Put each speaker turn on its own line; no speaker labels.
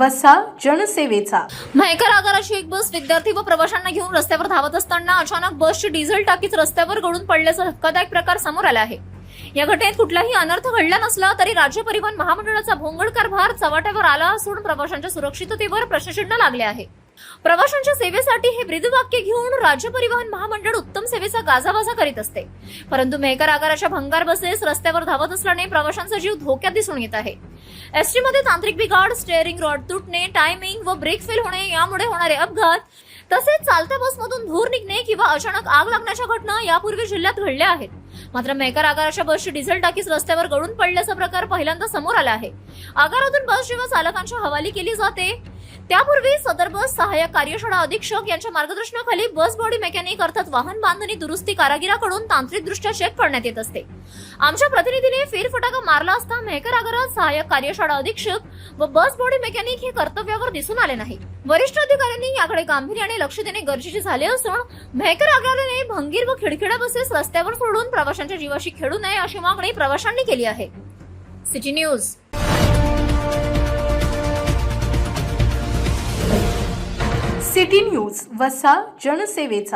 वसा जनसेवेचा.
म्हैकर आगाराची एक बस विद्यार्थी व प्रवाशांना घेऊन रस्त्यावर धावत असताना अचानक बसची डिझेल टाकीच रस्त्यावर गळून पडल्याचा धक्कादायक प्रकार समोर आला आहे. या घटनेत कुठलाही अनर्थ घडला नसला तरी राज्य परिवहन महामंडळाचा भोंगळ कारभार चव्हाट्यावर आला असून प्रवाशांच्या सुरक्षिततेवर प्रश्नचिन्ह लागले आहे. प्रवाशांच्या सेवेसाठी हे ब्रीदवाक्य घेऊन राज्य परिवहन महामंडळ उत्तम सेवेचा गाजावाजा करीत असते, परंतु मेहकर आगाराच्या भंगार बसेस रस्त्यावर धावत असल्याने प्रवाशांचा जीव धोक्यात दिसून येत आहे. एसटी मध्ये तांत्रिक बिघाड, स्टीअरिंग रॉड तुटणे, टायमिंग व ब्रेक फेल होणे यामुळे होणारे अपघात तसेच चालत्या बसमधून धूर निघणे किंवा अचानक आग लागण्याच्या घटना यापूर्वी जिल्ह्यात घडल्या आहेत. मात्र मेहकर आगाराच्या बसची डिझेल टाकीच रस्त्यावर गळून पडल्याचा प्रकार पहिल्यांदा समोर आला आहे. आगारातून बस जेव्हा चालकांच्या हवाली केली जाते त्यापूर्वी सदर बस सहाय्यक कार्यशाळा अधीक्षक यांच्या मार्गदर्शनाखाली बस बॉडी मेकॅनिक अर्थात वाहन बांधणी दुरुस्ती कारागिराकडून तांत्रिकदृष्ट्या चेक करण्यात येत असते. आमच्या प्रतिनिधीने फेरफटका मारला असता मेहकर आगारात सहाय्यक कार्यशाळा अधीक्षक व बस बॉडी मेकॅनिक हे कर्तव्यावर दिसून आले नाही. वरिष्ठ अधिकाऱ्यांनी याकडे गांभीर्याने लक्ष देणे गरजेचे झाले असून मेहकर आगाराने भंगीर व खिडखिडा बसेस रस्त्यावर सोडून प्रवाशांच्या जीवाशी खेळू नये अशी मागणी प्रवाशांनी केली आहे. City news.
सिटी न्यूज वसा जनसेवेचा.